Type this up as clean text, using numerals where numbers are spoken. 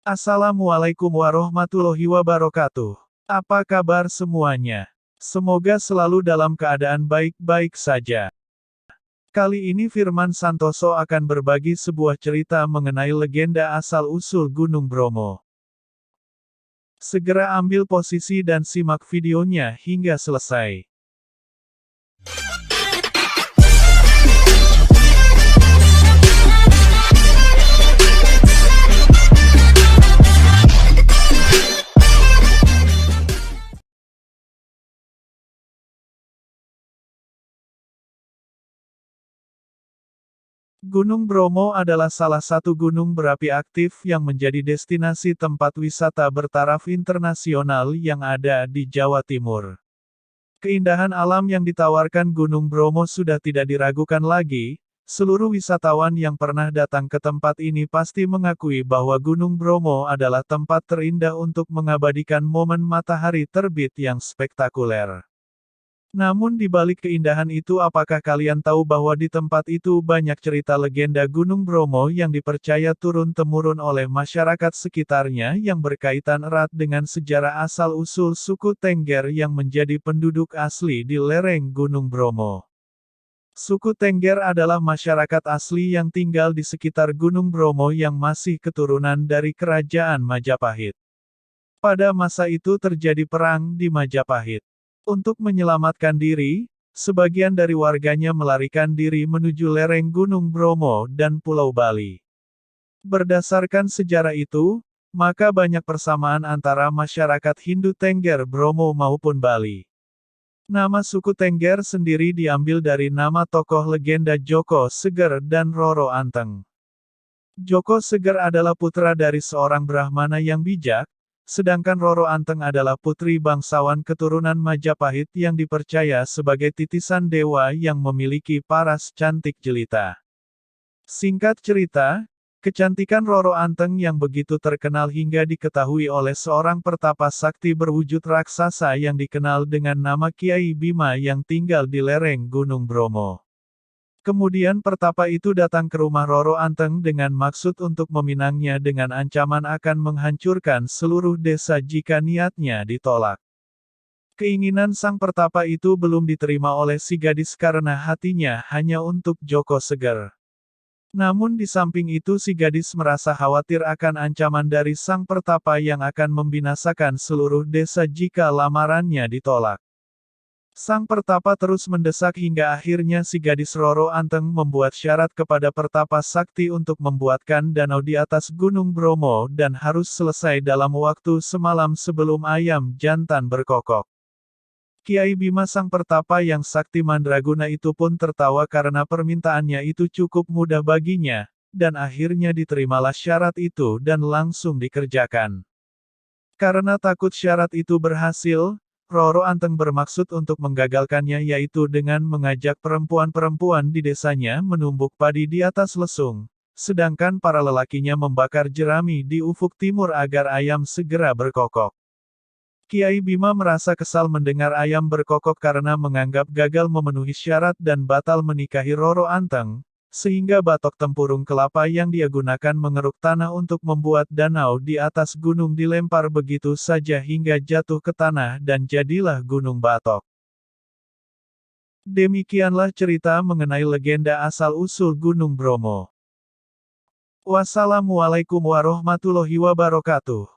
Assalamualaikum warahmatullahi wabarakatuh. Apa kabar semuanya? Semoga selalu dalam keadaan baik-baik saja. Kali ini Firman Santoso akan berbagi sebuah cerita mengenai legenda asal-usul Gunung Bromo. Segera ambil posisi dan simak videonya hingga selesai. Gunung Bromo adalah salah satu gunung berapi aktif yang menjadi destinasi tempat wisata bertaraf internasional yang ada di Jawa Timur. Keindahan alam yang ditawarkan Gunung Bromo sudah tidak diragukan lagi. Seluruh wisatawan yang pernah datang ke tempat ini pasti mengakui bahwa Gunung Bromo adalah tempat terindah untuk mengabadikan momen matahari terbit yang spektakuler. Namun di balik keindahan itu, apakah kalian tahu bahwa di tempat itu banyak cerita legenda Gunung Bromo yang dipercaya turun-temurun oleh masyarakat sekitarnya yang berkaitan erat dengan sejarah asal-usul suku Tengger yang menjadi penduduk asli di lereng Gunung Bromo. Suku Tengger adalah masyarakat asli yang tinggal di sekitar Gunung Bromo yang masih keturunan dari Kerajaan Majapahit. Pada masa itu terjadi perang di Majapahit. Untuk menyelamatkan diri, sebagian dari warganya melarikan diri menuju lereng Gunung Bromo dan Pulau Bali. Berdasarkan sejarah itu, maka banyak persamaan antara masyarakat Hindu Tengger Bromo maupun Bali. Nama suku Tengger sendiri diambil dari nama tokoh legenda Joko Seger dan Roro Anteng. Joko Seger adalah putra dari seorang Brahmana yang bijak, sedangkan Roro Anteng adalah putri bangsawan keturunan Majapahit yang dipercaya sebagai titisan dewa yang memiliki paras cantik jelita. Singkat cerita, kecantikan Roro Anteng yang begitu terkenal hingga diketahui oleh seorang pertapa sakti berwujud raksasa yang dikenal dengan nama Kiai Bima yang tinggal di lereng Gunung Bromo. Kemudian pertapa itu datang ke rumah Roro Anteng dengan maksud untuk meminangnya dengan ancaman akan menghancurkan seluruh desa jika niatnya ditolak. Keinginan sang pertapa itu belum diterima oleh si gadis karena hatinya hanya untuk Joko Seger. Namun di samping itu si gadis merasa khawatir akan ancaman dari sang pertapa yang akan membinasakan seluruh desa jika lamarannya ditolak. Sang pertapa terus mendesak hingga akhirnya si gadis Roro Anteng membuat syarat kepada pertapa sakti untuk membuatkan danau di atas Gunung Bromo dan harus selesai dalam waktu semalam sebelum ayam jantan berkokok. Kiai Bima sang pertapa yang sakti mandraguna itu pun tertawa karena permintaannya itu cukup mudah baginya, dan akhirnya diterimalah syarat itu dan langsung dikerjakan. Karena takut syarat itu berhasil, Roro Anteng bermaksud untuk menggagalkannya, yaitu dengan mengajak perempuan-perempuan di desanya menumbuk padi di atas lesung, sedangkan para lelakinya membakar jerami di ufuk timur agar ayam segera berkokok. Kiai Bima merasa kesal mendengar ayam berkokok karena menganggap gagal memenuhi syarat dan batal menikahi Roro Anteng, sehingga batok tempurung kelapa yang dia gunakan mengeruk tanah untuk membuat danau di atas gunung dilempar begitu saja hingga jatuh ke tanah dan jadilah Gunung Batok. Demikianlah cerita mengenai legenda asal-usul Gunung Bromo. Wassalamualaikum warahmatullahi wabarakatuh.